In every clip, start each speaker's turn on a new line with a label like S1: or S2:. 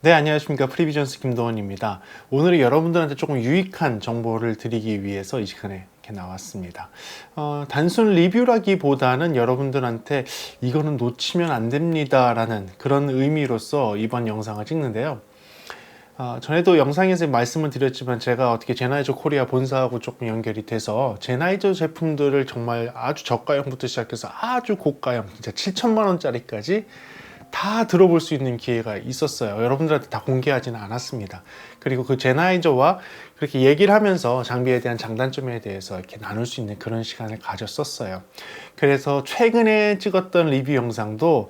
S1: 네, 안녕하십니까. 프리비전스 김도원입니다. 오늘은 여러분들한테 조금 유익한 정보를 드리기 위해서 이 시간에 이렇게 나왔습니다. 단순 리뷰라기보다는 여러분들한테 이거는 놓치면 안 됩니다 라는 그런 의미로서 이번 영상을 찍는데요. 전에도 영상에서 말씀을 드렸지만 제가 어떻게 제나이저 코리아 본사하고 조금 연결이 돼서 제나이저 제품들을 정말 아주 저가형부터 시작해서 아주 고가형, 진짜 7천만 원짜리까지 다 들어볼 수 있는 기회가 있었어요. 여러분들한테 다 공개하지는 않았습니다. 그리고 그 제나이저와 그렇게 얘기를 하면서 장비에 대한 장단점에 대해서 이렇게 나눌 수 있는 그런 시간을 가졌었어요. 그래서 최근에 찍었던 리뷰 영상도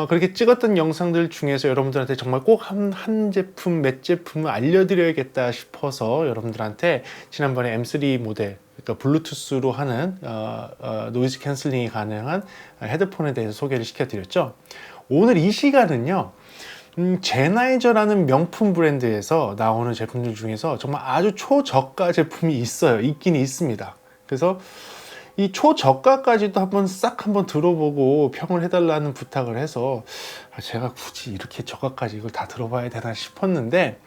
S1: 그렇게 찍었던 영상들 중에서 여러분들한테 정말 꼭 한 제품, 몇 제품을 알려드려야겠다 싶어서 여러분들한테 지난번에 M3 모델, 그러니까 블루투스로 하는 노이즈 캔슬링이 가능한 헤드폰에 대해서 소개를 시켜드렸죠. 오늘 이 시간은요, 제나이저라는 명품 브랜드에서 나오는 제품들 중에서 정말 아주 초저가 제품이 있어요. 있긴 있습니다. 그래서 이 초저가까지도 한번 들어보고 평을 해달라는 부탁을 해서 제가 굳이 이렇게 저가까지 이걸 다 들어봐야 되나 싶었는데,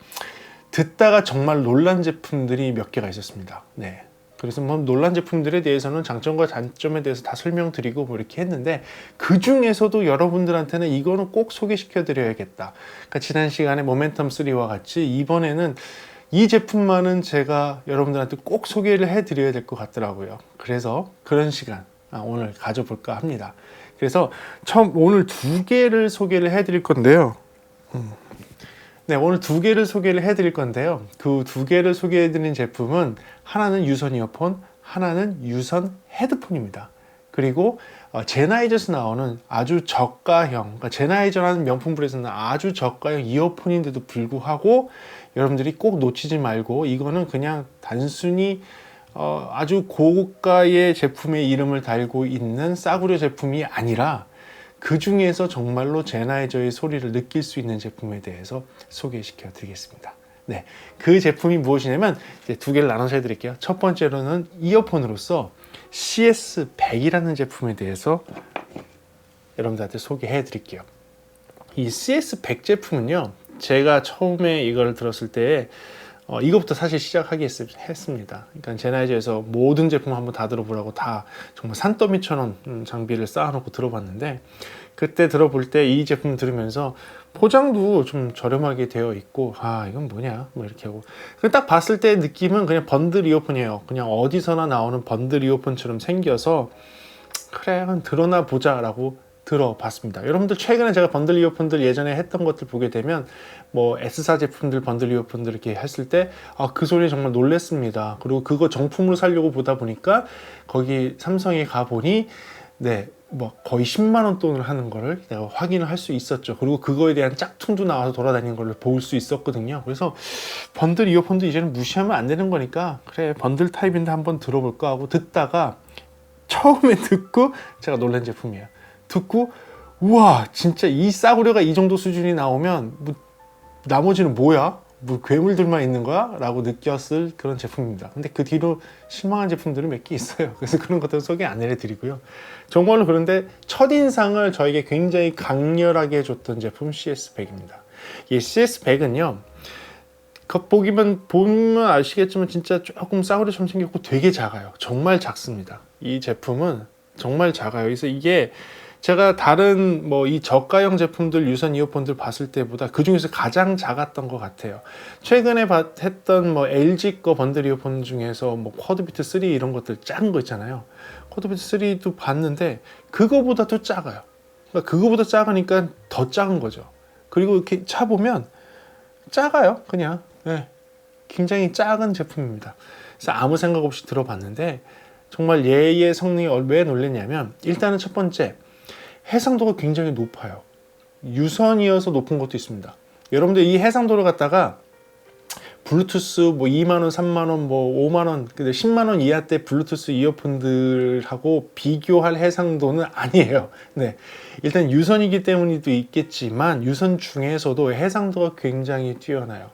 S1: 듣다가 정말 놀란 제품들이 몇 개가 있었습니다. 네. 그래서 뭐 놀란 제품들에 대해서는 장점과 단점에 대해서 다 설명드리고 뭐 이렇게 했는데, 그 중에서도 여러분들한테는 이거는 꼭 소개시켜 드려야겠다. 그러니까 지난 시간에 모멘텀 3와 같이 이번에는 이 제품만은 제가 여러분들한테 꼭 소개를 해 드려야 될 것 같더라고요. 그래서 그런 시간 오늘 가져볼까 합니다. 그래서 오늘 두 개를 소개를 해 드릴 건데요. 네, 오늘 두 개를 소개를 해드릴 건데요. 그 두 개를 소개해드린 제품은 하나는 유선 이어폰, 하나는 유선 헤드폰입니다. 그리고 제나이저에서 나오는 아주 저가형, 그러니까 제나이저라는 명품 브랜드는 아주 저가형 이어폰인데도 불구하고 여러분들이 꼭 놓치지 말고, 이거는 그냥 단순히 아주 고가의 제품의 이름을 달고 있는 싸구려 제품이 아니라 그 중에서 정말로 제나이저의 소리를 느낄 수 있는 제품에 대해서 소개시켜 드리겠습니다. 네, 그 제품이 무엇이냐면 이제 두 개를 나눠서 해드릴게요. 첫 번째로는 이어폰으로서 CS100이라는 제품에 대해서 여러분들한테 소개해 드릴게요. 이 CS100 제품은요, 제가 처음에 이걸 들었을 때 이것부터 사실 시작하기 했습니다. 그러니까 제나이저에서 모든 제품 한번 다 들어보라고 다 정말 산더미처럼 장비를 쌓아놓고 들어봤는데, 그때 들어볼 때 이 제품 들으면서 포장도 좀 저렴하게 되어 있고, 이건 뭐냐 뭐 이렇게 하고, 딱 봤을 때 느낌은 그냥 번들 이어폰이에요. 그냥 어디서나 나오는 번들 이어폰처럼 생겨서 그래, 한번 들어나 보자 라고 들어봤습니다. 여러분들 최근에 제가 번들 이어폰들 예전에 했던 것들 보게 되면 뭐 S사 제품들 번들 이어폰들 이렇게 했을 때 그 소리에 정말 놀랬습니다. 그리고 그거 정품으로 사려고 보다 보니까 거기 삼성에 가보니 뭐 거의 10만 원 돈을 하는 거를 내가 확인을 할 수 있었죠. 그리고 그거에 대한 짝퉁도 나와서 돌아다니는 걸 볼 수 있었거든요. 그래서 번들 이어폰도 이제는 무시하면 안 되는 거니까 그래, 번들 타입인데 한번 들어볼까 하고 듣다가 처음에 듣고 제가 놀란 제품이에요. 듣고 우와, 진짜 이 싸구려가 이 정도 수준이 나오면 뭐 나머지는 뭐야? 뭐 괴물들만 있는 거야? 라고 느꼈을 그런 제품입니다. 근데 그 뒤로 실망한 제품들은 몇 개 있어요. 그래서 그런 것들은 소개 안 해드리고요. 정말로 그런데 첫인상을 저에게 굉장히 강렬하게 해줬던 제품 CS100입니다. 이 CS100은요, 보면 아시겠지만 진짜 조금 싸구려처럼 생겼고 되게 작아요. 정말 작습니다. 이 제품은 정말 작아요. 그래서 이게 제가 다른 뭐 이 저가형 제품들 유선 이어폰들 봤을 때보다 그 중에서 가장 작았던 것 같아요. 최근에 했던 뭐 LG 거 번들 이어폰 중에서 뭐 쿼드비트 3 이런 것들 작은 거 있잖아요. 쿼드비트 3도 봤는데 그거보다도 작아요. 그러니까 그거보다 작으니까 더 작은 거죠. 그리고 이렇게 차보면 작아요. 그냥 굉장히 작은 제품입니다. 그래서 아무 생각 없이 들어봤는데 정말 얘의 성능이 왜 놀랐냐면, 일단은 첫 번째, 해상도가 굉장히 높아요. 유선이어서 높은 것도 있습니다. 여러분들 이 해상도를 갖다가 블루투스 뭐 2만원, 3만원, 뭐 5만원, 근데 10만원 이하대 블루투스 이어폰들하고 비교할 해상도는 아니에요. 네. 일단 유선이기 때문에도 있겠지만 유선 중에서도 해상도가 굉장히 뛰어나요.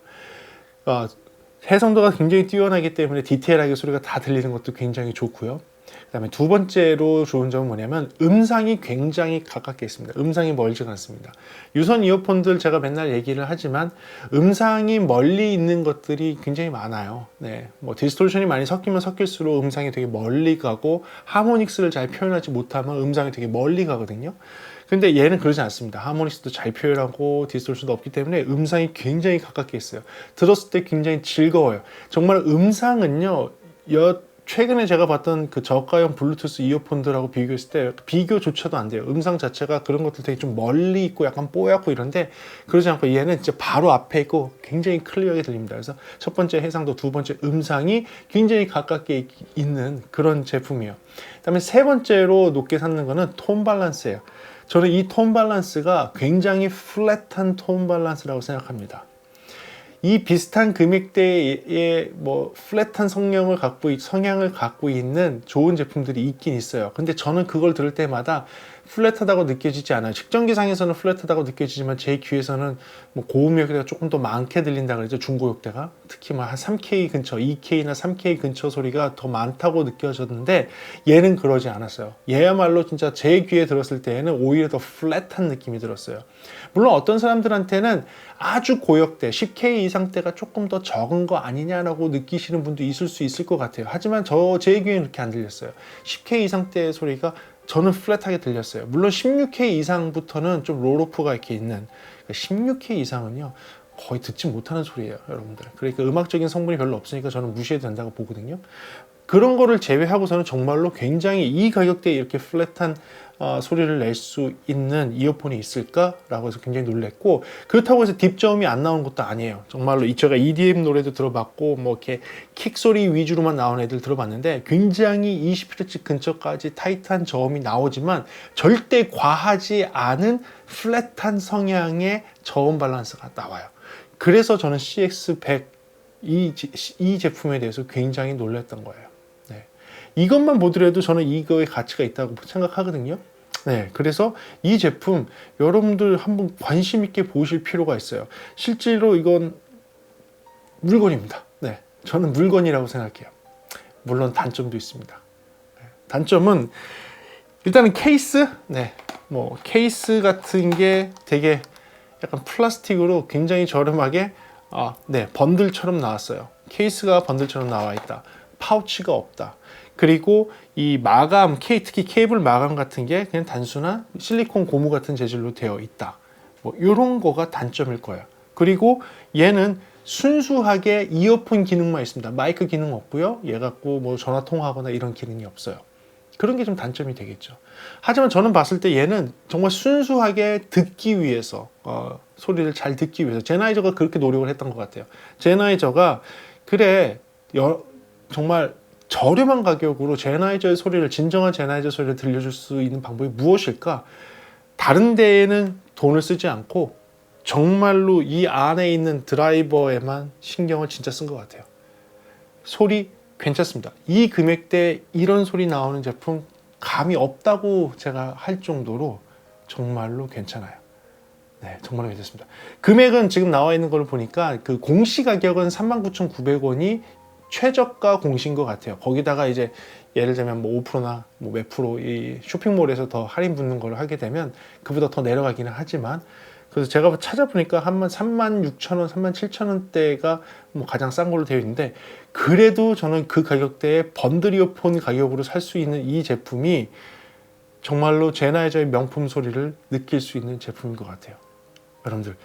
S1: 해상도가 굉장히 뛰어나기 때문에 디테일하게 소리가 다 들리는 것도 굉장히 좋고요. 그다음에 두 번째로 좋은 점은 뭐냐면 음상이 굉장히 가깝게 있습니다. 음상이 멀지가 않습니다. 유선 이어폰들 제가 맨날 얘기를 하지만 음상이 멀리 있는 것들이 굉장히 많아요. 네, 뭐 디스토션이 많이 섞이면 섞일수록 음상이 되게 멀리 가고 하모닉스를 잘 표현하지 못하면 음상이 되게 멀리 가거든요. 근데 얘는 그러지 않습니다. 하모닉스도 잘 표현하고 디스토션도 없기 때문에 음상이 굉장히 가깝게 있어요. 들었을 때 굉장히 즐거워요. 정말 음상은요, 최근에 제가 봤던 그 저가형 블루투스 이어폰들하고 비교했을 때 비교조차도 안 돼요. 음상 자체가 그런 것들 되게 좀 멀리 있고 약간 뽀얗고 이런데 그러지 않고 얘는 진짜 바로 앞에 있고 굉장히 클리어하게 들립니다. 그래서 첫 번째 해상도, 두 번째 음상이 굉장히 가깝게 있는 그런 제품이에요. 그다음에 세 번째로 높게 삼는 거는 톤 밸런스예요. 저는 이 톤 밸런스가 굉장히 플랫한 톤 밸런스라고 생각합니다. 이 비슷한 금액대의 뭐 플랫한 성향을 갖고 있는 좋은 제품들이 있긴 있어요. 근데 저는 그걸 들을 때마다 플랫하다고 느껴지지 않아요. 측정기상에서는 플랫하다고 느껴지지만 제 귀에서는 뭐 고음역대가 조금 더 많게 들린다 그러죠. 중고역대가 특히 뭐 한 3K 근처, 2K나 3K 근처 소리가 더 많다고 느껴졌는데 얘는 그러지 않았어요. 얘야말로 진짜 제 귀에 들었을 때에는 오히려 더 플랫한 느낌이 들었어요. 물론 어떤 사람들한테는 아주 고역대, 10K 이상대가 조금 더 적은 거 아니냐라고 느끼시는 분도 있을 수 있을 것 같아요. 하지만 제 귀에는 그렇게 안 들렸어요. 10K 이상대의 소리가 저는 플랫하게 들렸어요. 물론 16K 이상부터는 좀 롤오프가 이렇게 있는, 16K 이상은요 거의 듣지 못하는 소리예요, 여러분들. 그러니까 음악적인 성분이 별로 없으니까 저는 무시해도 된다고 보거든요. 그런 거를 제외하고서는 정말로 굉장히 이 가격대에 이렇게 플랫한 소리를 낼 수 있는 이어폰이 있을까라고 해서 굉장히 놀랬고, 그렇다고 해서 딥저음이 안 나오는 것도 아니에요. 정말로 제가 EDM 노래도 들어봤고 뭐 이렇게 킥 소리 위주로만 나온 애들 들어봤는데 굉장히 20Hz 근처까지 타이트한 저음이 나오지만 절대 과하지 않은 플랫한 성향의 저음 밸런스가 나와요. 그래서 저는 CX100 이 제품에 대해서 굉장히 놀랐던 거예요. 네. 이것만 보더라도 저는 이거의 가치가 있다고 생각하거든요. 네, 그래서 이 제품 여러분들 한번 관심 있게 보실 필요가 있어요. 실제로 이건 물건입니다. 네, 저는 물건이라고 생각해요. 물론 단점도 있습니다. 네, 단점은 일단은 케이스, 네, 뭐 케이스 같은 게 되게 약간 플라스틱으로 굉장히 저렴하게 네, 번들처럼 나왔어요. 케이스가 번들처럼 나와 있다. 파우치가 없다. 그리고 이 마감, 특히 케이블 마감 같은 게 그냥 단순한 실리콘 고무 같은 재질로 되어 있다. 뭐 이런 거가 단점일 거예요. 그리고 얘는 순수하게 이어폰 기능만 있습니다. 마이크 기능 없고요. 얘 갖고 뭐 전화 통화하거나 이런 기능이 없어요. 그런 게 좀 단점이 되겠죠. 하지만 저는 봤을 때 얘는 정말 순수하게 듣기 위해서 소리를 잘 듣기 위해서 제나이저가 그렇게 노력을 했던 것 같아요. 제나이저가 그래 정말 저렴한 가격으로 제나이저의 소리를, 진정한 제나이저 소리를 들려줄 수 있는 방법이 무엇일까? 다른 데에는 돈을 쓰지 않고 정말로 이 안에 있는 드라이버에만 신경을 진짜 쓴 것 같아요. 소리 괜찮습니다. 이 금액대에 이런 소리 나오는 제품 감이 없다고 제가 할 정도로 정말로 괜찮아요. 네, 정말 괜찮습니다. 금액은 지금 나와 있는 걸 보니까 그 공시 가격은 39,900원이 최저가 공시인 것 같아요. 거기다가 이제 예를 들면 뭐 5%나 뭐 몇 프로 이 쇼핑몰에서 더 할인 붙는 걸 하게 되면 그보다 더 내려가기는 하지만, 그래서 제가 찾아보니까 한 36,000원, 37,000원대가 뭐 가장 싼 걸로 되어 있는데, 그래도 저는 그 가격대에 번들 이어폰 가격으로 살 수 있는 이 제품이 정말로 제나이저의 명품 소리를 느낄 수 있는 제품인 것 같아요. 여러분들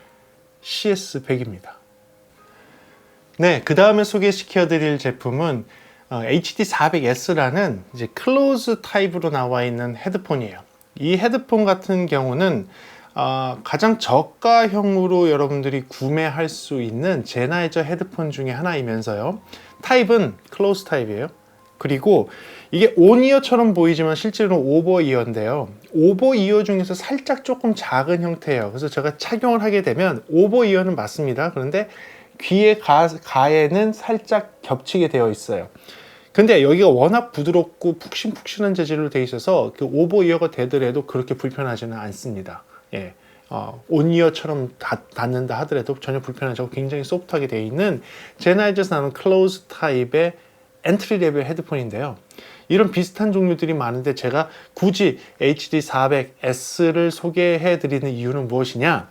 S1: CS100입니다. 네, 그 다음에 소개시켜드릴 제품은 HD400S라는 이제 클로즈 타입으로 나와 있는 헤드폰이에요. 이 헤드폰 같은 경우는 가장 저가형으로 여러분들이 구매할 수 있는 제나이저 헤드폰 중에 하나이면서요, 타입은 클로즈 타입이에요. 그리고 이게 온이어처럼 보이지만 실제로는 오버이어인데요, 오버이어 중에서 살짝 조금 작은 형태예요. 그래서 제가 착용을 하게 되면 오버이어는 맞습니다. 그런데 귀의 가에는 살짝 겹치게 되어 있어요. 근데 여기가 워낙 부드럽고 푹신푹신한 재질로 되어 있어서 그 오버이어가 되더라도 그렇게 불편하지는 않습니다. 예. 온이어처럼 닿는다 하더라도 전혀 불편하지 않고 굉장히 소프트하게 되어 있는 제나이저에서 나오는 클로즈 타입의 엔트리 레벨 헤드폰인데요. 이런 비슷한 종류들이 많은데 제가 굳이 HD400S를 소개해 드리는 이유는 무엇이냐?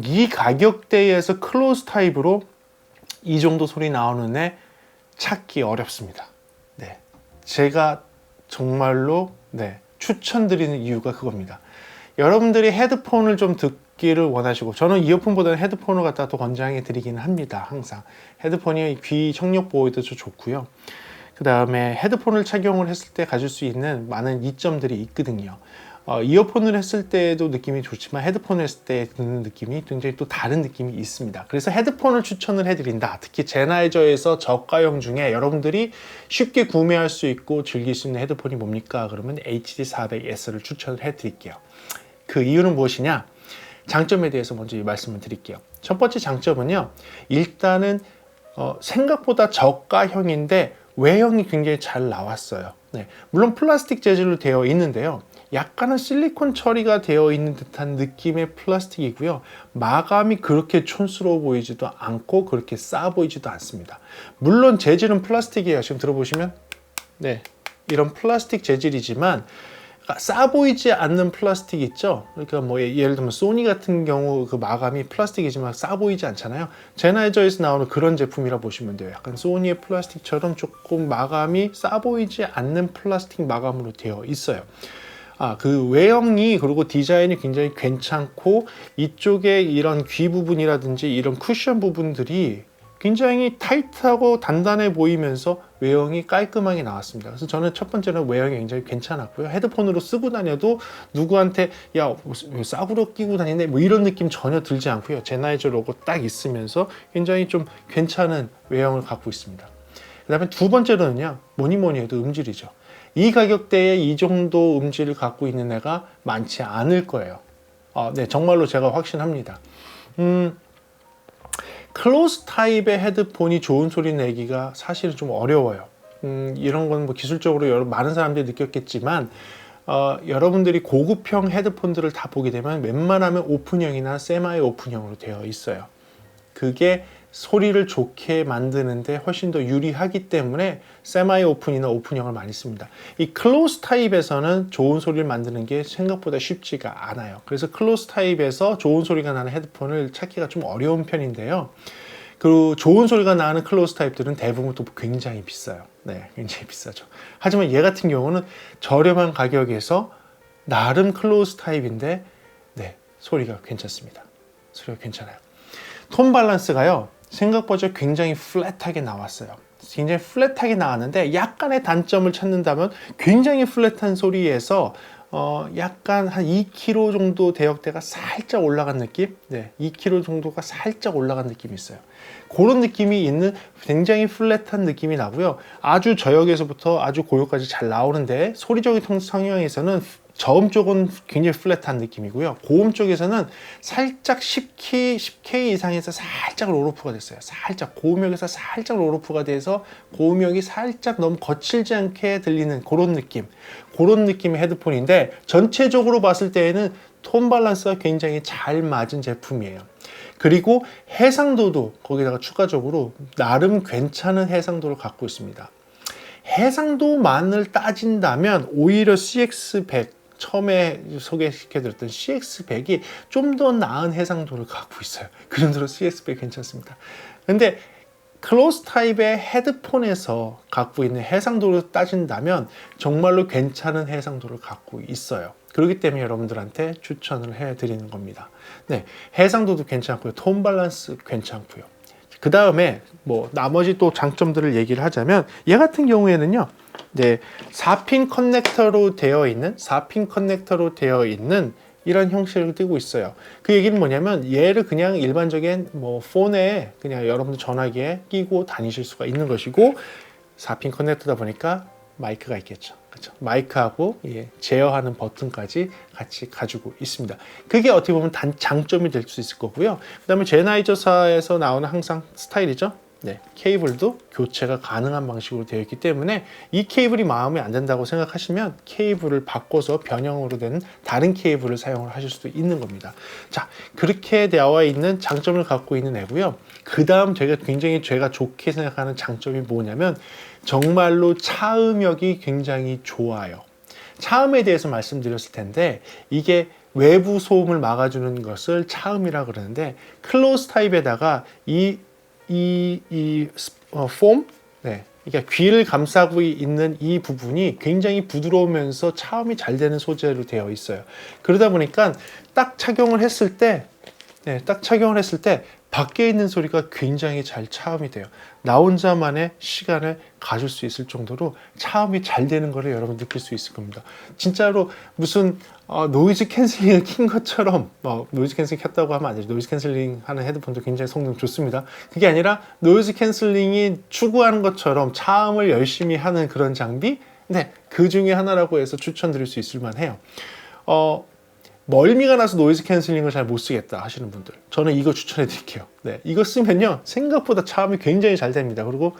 S1: 이 가격대에서 클로즈 타입으로 이 정도 소리 나오는 애 찾기 어렵습니다. 네, 제가 정말로 추천드리는 이유가 그겁니다. 여러분들이 헤드폰을 좀 듣기를 원하시고, 저는 이어폰보다는 헤드폰을 갖다 더 권장해 드리기는 합니다. 항상 헤드폰이 귀 청력 보호에도 좋고요. 그 다음에 헤드폰을 착용을 했을 때 가질 수 있는 많은 이점들이 있거든요. 이어폰을 했을 때도 느낌이 좋지만 헤드폰을 했을 때 듣는 느낌이 굉장히 또 다른 느낌이 있습니다. 그래서 헤드폰을 추천을 해드린다. 특히 제나이저에서 저가형 중에 여러분들이 쉽게 구매할 수 있고 즐길 수 있는 헤드폰이 뭡니까? 그러면 HD400S를 추천을 해드릴게요. 그 이유는 무엇이냐? 장점에 대해서 먼저 말씀을 드릴게요. 첫 번째 장점은요, 일단은 생각보다 저가형인데 외형이 굉장히 잘 나왔어요. 물론 플라스틱 재질로 되어 있는데요, 약간은 실리콘 처리가 되어 있는 듯한 느낌의 플라스틱이고요. 마감이 그렇게 촌스러워 보이지도 않고 그렇게 싸 보이지도 않습니다. 물론 재질은 플라스틱이에요. 지금 들어보시면 이런 플라스틱 재질이지만 싸 보이지 않는 플라스틱 있죠. 그러니까 뭐 예를 들면 소니 같은 경우 그 마감이 플라스틱이지만 싸 보이지 않잖아요. 제나이저에서 나오는 그런 제품이라 보시면 돼요. 약간 소니의 플라스틱처럼 조금 마감이 싸 보이지 않는 플라스틱 마감으로 되어 있어요. 그 외형이, 그리고 디자인이 굉장히 괜찮고, 이쪽에 이런 귀 부분이라든지 이런 쿠션 부분들이 굉장히 타이트하고 단단해 보이면서 외형이 깔끔하게 나왔습니다. 그래서 저는 첫 번째는 외형이 굉장히 괜찮았고요. 헤드폰으로 쓰고 다녀도 누구한테 야, 싸구려 끼고 다니네 뭐 이런 느낌 전혀 들지 않고요. 제나이저 로고 딱 있으면서 굉장히 좀 괜찮은 외형을 갖고 있습니다. 그 다음에 두 번째로는요, 뭐니 해도 음질이죠. 이 가격대에 이 정도 음질을 갖고 있는 애가 많지 않을 거예요. 정말로 제가 확신합니다. 클로즈 타입의 헤드폰이 좋은 소리 내기가 사실은 좀 어려워요. 이런 건 뭐 기술적으로 많은 사람들이 느꼈겠지만, 여러분들이 고급형 헤드폰들을 다 보게 되면 웬만하면 오픈형이나 세마이 오픈형으로 되어 있어요. 그게 소리를 좋게 만드는데 훨씬 더 유리하기 때문에 세마이 오픈이나 오픈형을 많이 씁니다. 이 클로즈 타입에서는 좋은 소리를 만드는 게 생각보다 쉽지가 않아요. 그래서 클로즈 타입에서 좋은 소리가 나는 헤드폰을 찾기가 좀 어려운 편인데요. 그리고 좋은 소리가 나는 클로즈 타입들은 대부분 또 굉장히 비싸요. 굉장히 비싸죠. 하지만 얘 같은 경우는 저렴한 가격에서 나름 클로즈 타입인데 소리가 괜찮습니다. 소리가 괜찮아요. 톤 밸런스가요, 생각보다 굉장히 플랫하게 나왔어요. 굉장히 플랫하게 나왔는데, 약간의 단점을 찾는다면 굉장히 플랫한 소리에서 약간 한 2kg 정도 대역대가 살짝 올라간 느낌? 2kg 정도가 살짝 올라간 느낌이 있어요. 그런 느낌이 있는 굉장히 플랫한 느낌이 나고요. 아주 저역에서부터 아주 고역까지 잘 나오는데, 소리적인 성향에서는 저음 쪽은 굉장히 플랫한 느낌이고요. 고음 쪽에서는 살짝 10K 이상에서 살짝 롤오프가 됐어요. 살짝 고음역에서 살짝 롤오프가 돼서 고음역이 살짝 너무 거칠지 않게 들리는 그런 느낌. 그런 느낌의 헤드폰인데, 전체적으로 봤을 때에는 톤 밸런스가 굉장히 잘 맞은 제품이에요. 그리고 해상도도 거기다가 추가적으로 나름 괜찮은 해상도를 갖고 있습니다. 해상도만을 따진다면 오히려 CX100, 처음에 소개시켜드렸던 CX100이 좀 더 나은 해상도를 갖고 있어요. 그 정도로 CX100 괜찮습니다. 근데 클로즈 타입의 헤드폰에서 갖고 있는 해상도를 따진다면 정말로 괜찮은 해상도를 갖고 있어요. 그렇기 때문에 여러분들한테 추천을 해드리는 겁니다. 해상도도 괜찮고요. 톤 밸런스 괜찮고요. 그 다음에 뭐 나머지 또 장점들을 얘기를 하자면, 얘 같은 경우에는요, 4핀 커넥터로 되어 있는 이런 형식을 띄고 있어요. 그 얘기는 뭐냐면, 얘를 그냥 일반적인 뭐 폰에 그냥 여러분들 전화기에 끼고 다니실 수가 있는 것이고, 4핀 커넥터다 보니까 마이크가 있겠죠. 그렇죠? 마이크하고 제어하는 버튼까지 같이 가지고 있습니다. 그게 어떻게 보면 장점이 될 수 있을 거고요. 그 다음에 제나이저사에서 나오는 항상 스타일이죠. 케이블도 교체가 가능한 방식으로 되어 있기 때문에, 이 케이블이 마음에 안 든다고 생각하시면 케이블을 바꿔서 변형으로 된 다른 케이블을 사용을 하실 수도 있는 겁니다. 자, 그렇게 되어 있는 장점을 갖고 있는 애고요. 그 다음 제가 굉장히 좋게 생각하는 장점이 뭐냐면, 정말로 차음역이 굉장히 좋아요. 차음에 대해서 말씀드렸을 텐데 이게 외부 소음을 막아주는 것을 차음이라 그러는데 클로즈 타입에다가 폼, 네, 그러니까 귀를 감싸고 있는 이 부분이 굉장히 부드러우면서 차음이 잘 되는 소재로 되어 있어요. 그러다 보니까 딱 착용을 했을 때, 밖에 있는 소리가 굉장히 잘 차음이 돼요. 나 혼자만의 시간을 가질 수 있을 정도로 차음이 잘 되는 거를 여러분 느낄 수 있을 겁니다. 진짜로 무슨 노이즈 캔슬링을 킨 것처럼 노이즈 캔슬링 켰다고 하면 안 되죠. 노이즈 캔슬링 하는 헤드폰도 굉장히 성능 좋습니다. 그게 아니라 노이즈 캔슬링이 추구하는 것처럼 차음을 열심히 하는 그런 장비? 네, 그 중에 하나라고 해서 추천드릴 수 있을 만해요. 멀미가 나서 노이즈 캔슬링을 잘 못 쓰겠다 하시는 분들, 저는 이거 추천해 드릴게요. 네, 이거 쓰면요 생각보다 차음이 굉장히 잘 됩니다. 그리고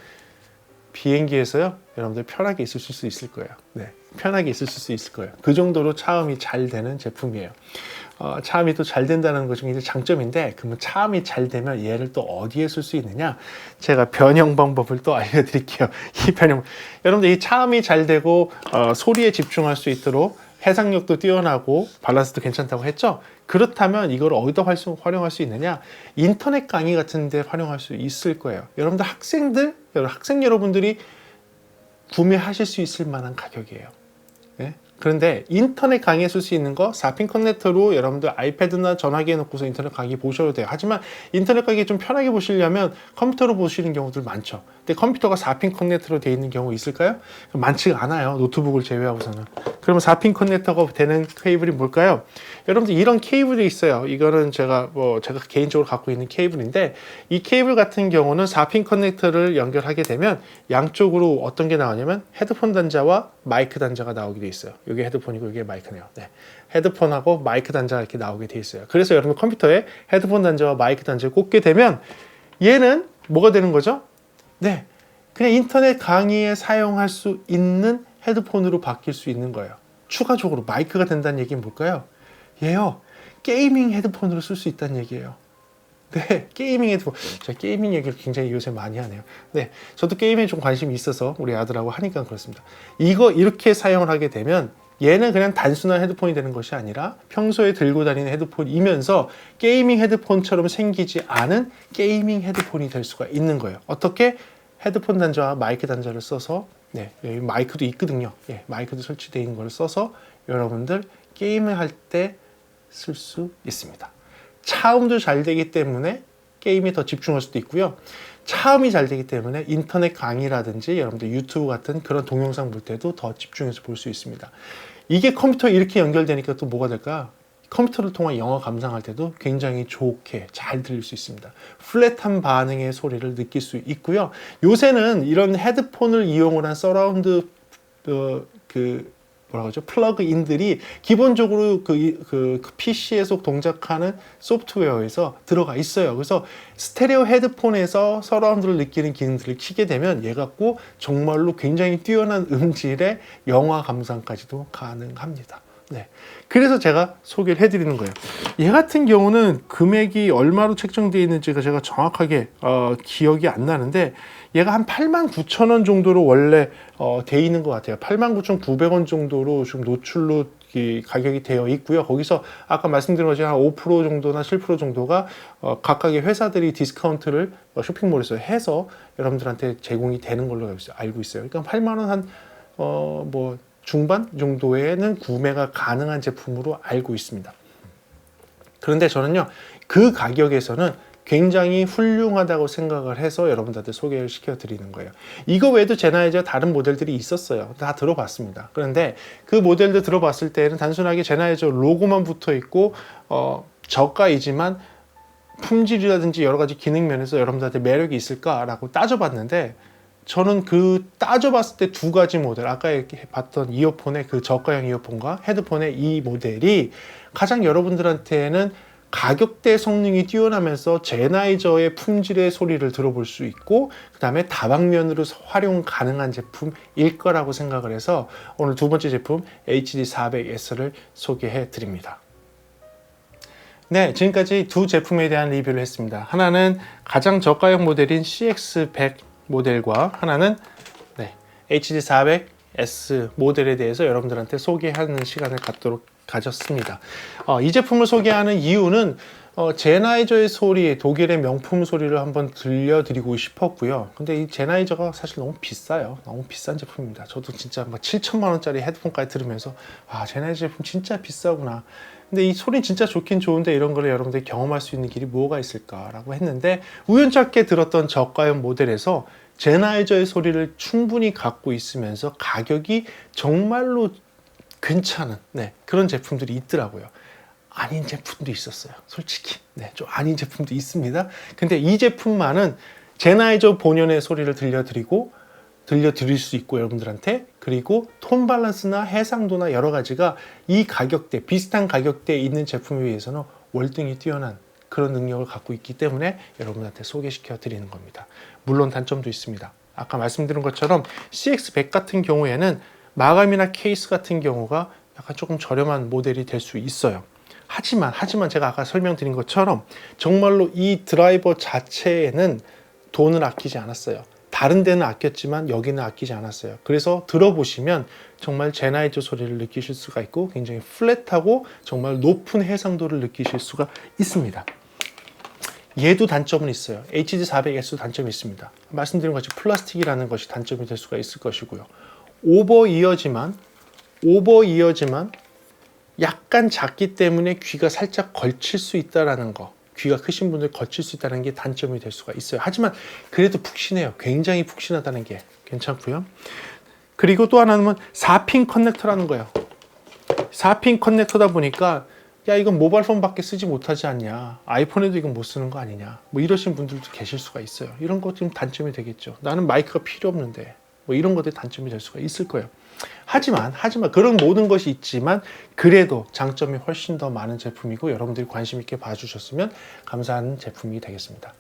S1: 비행기에서요 여러분들 편하게 있으실 수 있을 거예요. 네, 편하게 있으실 수 있을 거예요. 그 정도로 차음이 잘 되는 제품이에요. 차음이 또 잘 된다는 것이 굉장히 장점인데, 그러면 차음이 잘 되면 얘를 또 어디에 쓸 수 있느냐, 제가 변형 방법을 또 알려드릴게요. 이 변형, 여러분들 이 차음이 잘 되고 소리에 집중할 수 있도록 해상력도 뛰어나고 밸런스도 괜찮다고 했죠. 그렇다면 이걸 어디다 활용할 수 있느냐, 인터넷 강의 같은 데 활용할 수 있을 거예요. 여러분들 학생 여러분들이 구매하실 수 있을 만한 가격이에요. 네? 그런데 인터넷 강의에 쓸 수 있는 거 4핀 커넥터로 여러분들 아이패드나 전화기에 놓고서 인터넷 강의 보셔도 돼요. 하지만 인터넷 강의 좀 편하게 보시려면 컴퓨터로 보시는 경우들 많죠. 근데 컴퓨터가 4핀 커넥터로 되어 있는 경우 있을까요? 많지가 않아요. 노트북을 제외하고서는. 그러면 4핀 커넥터가 되는 케이블이 뭘까요? 여러분들 이런 케이블이 있어요. 이거는 제가 개인적으로 갖고 있는 케이블인데, 이 케이블 같은 경우는 4핀 커넥터를 연결하게 되면 양쪽으로 어떤 게 나오냐면 헤드폰 단자와 마이크 단자가 나오게 돼 있어요. 이게 헤드폰이고 이게 마이크네요. 네. 헤드폰하고 마이크 단자가 이렇게 나오게 돼 있어요. 그래서 여러분 컴퓨터에 헤드폰 단자와 마이크 단자를 꽂게 되면 얘는 뭐가 되는 거죠? 네, 그냥 인터넷 강의에 사용할 수 있는 헤드폰으로 바뀔 수 있는 거예요. 추가적으로 마이크가 된다는 얘기는 뭘까요? 얘요, 게이밍 헤드폰으로 쓸 수 있다는 얘기예요. 네, 게이밍 헤드폰. 제가 게이밍 얘기를 굉장히 요새 많이 하네요. 네, 저도 게임에 좀 관심이 있어서 우리 아들하고 하니까 그렇습니다. 이거 이렇게 사용을 하게 되면 얘는 그냥 단순한 헤드폰이 되는 것이 아니라 평소에 들고 다니는 헤드폰이면서 게이밍 헤드폰처럼 생기지 않은 게이밍 헤드폰이 될 수가 있는 거예요. 어떻게? 헤드폰 단자와 마이크 단자를 써서, 네, 여기 마이크도 있거든요. 예, 마이크도 설치되어 있는 걸 써서 여러분들 게임을 할 때 쓸 수 있습니다. 차음도 잘 되기 때문에 게임에 더 집중할 수도 있고요. 차음이 잘 되기 때문에 인터넷 강의라든지 여러분들 유튜브 같은 그런 동영상 볼 때도 더 집중해서 볼 수 있습니다. 이게 컴퓨터에 이렇게 연결되니까 또 뭐가 될까? 컴퓨터를 통한 영화 감상할 때도 굉장히 좋게 잘 들릴 수 있습니다. 플랫한 반응의 소리를 느낄 수 있고요. 요새는 이런 헤드폰을 이용을 한 서라운드 플러그인들이 기본적으로 그 PC에서 동작하는 소프트웨어에서 들어가 있어요. 그래서 스테레오 헤드폰에서 서라운드를 느끼는 기능들을 켜게 되면 얘 갖고 정말로 굉장히 뛰어난 음질의 영화 감상까지도 가능합니다. 네, 그래서 제가 소개를 해드리는 거예요. 얘 같은 경우는 금액이 얼마로 책정되어 있는지가 제가 정확하게 기억이 안 나는데, 얘가 한 89,000원 정도로 원래 돼 있는 것 같아요. 89,900원 정도로 지금 노출로 가격이 되어 있고요. 거기서 아까 말씀드린 것처럼 한 5% 정도나 7% 정도가 각각의 회사들이 디스카운트를 쇼핑몰에서 해서 여러분들한테 제공이 되는 걸로 알고 있어요. 그러니까 8만 원 한 중반 정도에는 구매가 가능한 제품으로 알고 있습니다. 그런데 저는요, 그 가격에서는 굉장히 훌륭하다고 생각을 해서 여러분들한테 소개를 시켜드리는 거예요. 이거 외에도 제나이저 다른 모델들이 있었어요. 다 들어봤습니다. 그런데 그 모델들 들어봤을 때는 단순하게 제나이저 로고만 붙어 있고 저가이지만 품질이라든지 여러 가지 기능 면에서 여러분들한테 매력이 있을까라고 따져봤는데, 저는 그 따져봤을 때 두 가지 모델, 아까 이렇게 봤던 이어폰의 그 저가형 이어폰과 헤드폰의 이 모델이 가장 여러분들한테는 가격대 성능이 뛰어나면서 제나이저의 품질의 소리를 들어볼 수 있고, 그 다음에 다방면으로 활용 가능한 제품일 거라고 생각을 해서 오늘 두 번째 제품 HD400S를 소개해 드립니다. 네, 지금까지 두 제품에 대한 리뷰를 했습니다. 하나는 가장 저가형 모델인 CX100 모델과 하나는 HD400S 모델에 대해서 여러분들한테 소개하는 시간을 가졌습니다. 이 제품을 소개하는 이유는 제나이저의 소리, 독일의 명품 소리를 한번 들려드리고 싶었고요. 근데 이 제나이저가 사실 너무 비싸요. 너무 비싼 제품입니다. 저도 진짜 막 7천만 원짜리 헤드폰까지 들으면서 제나이저 제품 진짜 비싸구나. 근데 이 소리는 진짜 좋긴 좋은데 이런 거를 여러분들이 경험할 수 있는 길이 뭐가 있을까라고 했는데 우연찮게 들었던 저가형 모델에서 제나이저의 소리를 충분히 갖고 있으면서 가격이 정말로 괜찮은 그런 제품들이 있더라고요. 아닌 제품도 있었어요. 솔직히. 좀 아닌 제품도 있습니다. 근데 이 제품만은 제나이저 본연의 소리를 들려드릴 수 있고 여러분들한테, 그리고 톤 밸런스나 해상도나 여러 가지가 이 가격대, 비슷한 가격대에 있는 제품에 비해서는 월등히 뛰어난 그런 능력을 갖고 있기 때문에 여러분한테 소개시켜 드리는 겁니다. 물론 단점도 있습니다. 아까 말씀드린 것처럼 CX100 같은 경우에는 마감이나 케이스 같은 경우가 약간 조금 저렴한 모델이 될 수 있어요. 하지만 제가 아까 설명드린 것처럼 정말로 이 드라이버 자체에는 돈을 아끼지 않았어요. 다른 데는 아꼈지만 여기는 아끼지 않았어요. 그래서 들어보시면 정말 제나이저 소리를 느끼실 수가 있고 굉장히 플랫하고 정말 높은 해상도를 느끼실 수가 있습니다. 얘도 단점은 있어요. HD400S도 단점이 있습니다. 말씀드린 것처럼 플라스틱이라는 것이 단점이 될 수가 있을 것이고요. 오버이어지만 약간 작기 때문에 귀가 살짝 걸칠 수 있다라는 거, 귀가 크신 분들 걸칠 수 있다는 게 단점이 될 수가 있어요. 하지만 그래도 푹신해요. 굉장히 푹신하다는 게 괜찮고요. 그리고 또 하나는 4핀 커넥터라는 거예요. 4핀 커넥터다 보니까 야 이건 모바일폰 밖에 쓰지 못하지 않냐, 아이폰에도 이건 못 쓰는 거 아니냐, 뭐 이러신 분들도 계실 수가 있어요. 이런 것 좀 단점이 되겠죠. 나는 마이크가 필요 없는데, 뭐 이런 것들이 단점이 될 수가 있을 거예요. 하지만 그런 모든 것이 있지만 그래도 장점이 훨씬 더 많은 제품이고 여러분들이 관심 있게 봐주셨으면 감사한 제품이 되겠습니다.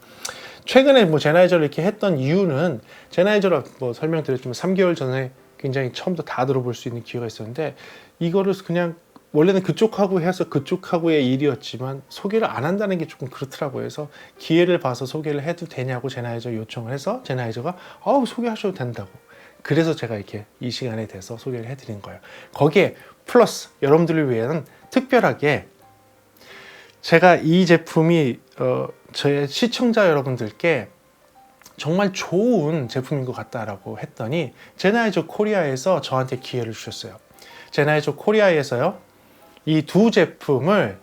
S1: 최근에 제나이저를 이렇게 했던 이유는, 제나이저를 설명드렸지만 3개월 전에 굉장히 처음부터 다 들어볼 수 있는 기회가 있었는데, 이거를 그냥 원래는 그쪽하고 해서 그쪽하고의 일이었지만 소개를 안 한다는 게 조금 그렇더라고요. 그래서 기회를 봐서 소개를 해도 되냐고 제나이저 요청을 해서 제나이저가 소개하셔도 된다고. 그래서 제가 이렇게 이 시간에 대해서 소개를 해드린 거예요. 거기에 플러스 여러분들을 위해서는 특별하게 제가 이 제품이 저의 시청자 여러분들께 정말 좋은 제품인 것 같다라고 했더니 제나이저 코리아에서 저한테 기회를 주셨어요. 제나이저 코리아에서요, 이 두 제품을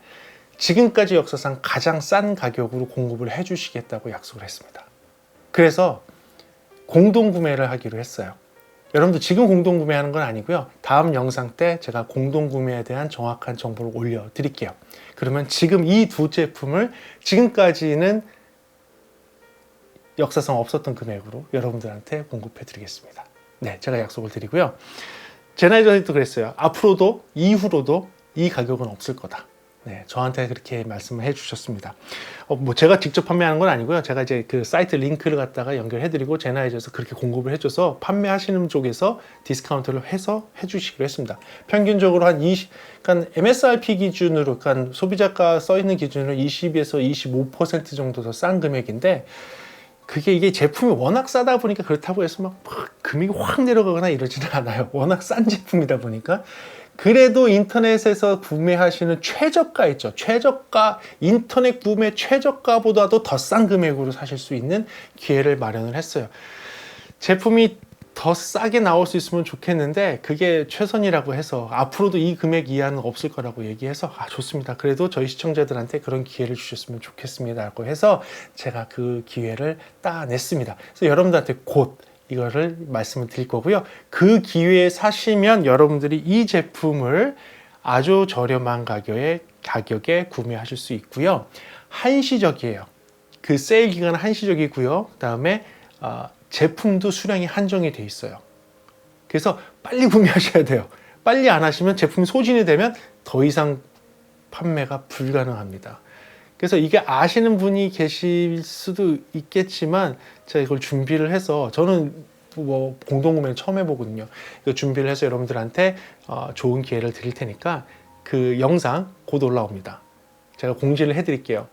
S1: 지금까지 역사상 가장 싼 가격으로 공급을 해주시겠다고 약속을 했습니다. 그래서 공동 구매를 하기로 했어요. 여러분들 지금 공동 구매하는 건 아니고요. 다음 영상 때 제가 공동 구매에 대한 정확한 정보를 올려드릴게요. 그러면 지금 이 두 제품을 지금까지는 역사상 없었던 금액으로 여러분들한테 공급해 드리겠습니다. 제가 약속을 드리고요. 제나이저도 그랬어요. 앞으로도 이후로도 이 가격은 없을 거다. 저한테 그렇게 말씀을 해주셨습니다. 제가 직접 판매하는 건 아니고요. 제가 이제 그 사이트 링크를 갖다가 연결해드리고 제나이저에서 그렇게 공급을 해줘서 판매하시는 쪽에서 디스카운트를 해서 해주시기로 했습니다. 평균적으로 한 그러니까 MSRP 기준으로, 그러니까 소비자가 써 있는 기준으로 20에서 25% 정도 더 싼 금액인데, 이게 제품이 워낙 싸다 보니까 그렇다고 해서 막 금액이 확 내려가거나 이러지는 않아요. 워낙 싼 제품이다 보니까. 그래도 인터넷에서 구매하시는 최저가 있죠. 최저가, 인터넷 구매 최저가보다도 더 싼 금액으로 사실 수 있는 기회를 마련을 했어요. 제품이 더 싸게 나올 수 있으면 좋겠는데 그게 최선이라고 해서 앞으로도 이 금액 이하는 없을 거라고 얘기해서 좋습니다. 그래도 저희 시청자들한테 그런 기회를 주셨으면 좋겠습니다 라고 해서 제가 그 기회를 따냈습니다. 그래서 여러분들한테 곧 이거를 말씀을 드릴 거고요. 그 기회에 사시면 여러분들이 이 제품을 아주 저렴한 가격에 구매하실 수 있고요. 한시적이에요. 그 세일 기간은 한시적이고요. 그 다음에 제품도 수량이 한정이 돼 있어요. 그래서 빨리 구매하셔야 돼요. 빨리 안 하시면 제품이 소진이 되면 더 이상 판매가 불가능합니다. 그래서 이게 아시는 분이 계실 수도 있겠지만 제가 이걸 준비를 해서, 저는 공동구매는 처음 해보거든요. 이거 준비를 해서 여러분들한테 좋은 기회를 드릴 테니까 그 영상 곧 올라옵니다. 제가 공지를 해드릴게요.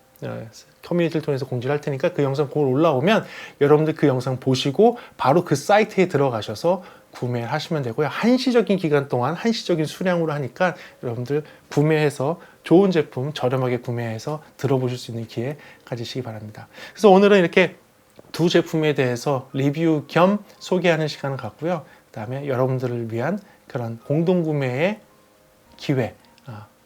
S1: 커뮤니티를 통해서 공지를 할 테니까 그 영상 곧 올라오면 여러분들 그 영상 보시고 바로 그 사이트에 들어가셔서 구매를 하시면 되고요. 한시적인 기간 동안 한시적인 수량으로 하니까 여러분들 구매해서 좋은 제품 저렴하게 구매해서 들어보실 수 있는 기회 가지시기 바랍니다. 그래서 오늘은 이렇게 두 제품에 대해서 리뷰 겸 소개하는 시간을 갖고요. 그다음에 여러분들을 위한 그런 공동구매의 기회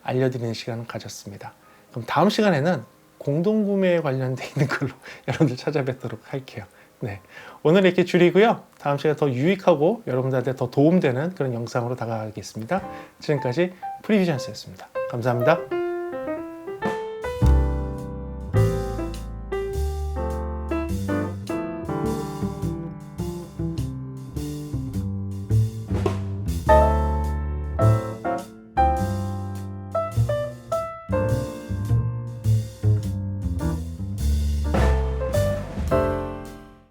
S1: 알려드리는 시간을 가졌습니다. 그럼 다음 시간에는 공동구매에 관련되어 있는 걸로 여러분들 찾아뵙도록 할게요. 네, 오늘 이렇게 줄이고요. 다음 시간에 더 유익하고 여러분들한테 더 도움되는 그런 영상으로 다가가겠습니다. 지금까지 프리비전스였습니다. 감사합니다.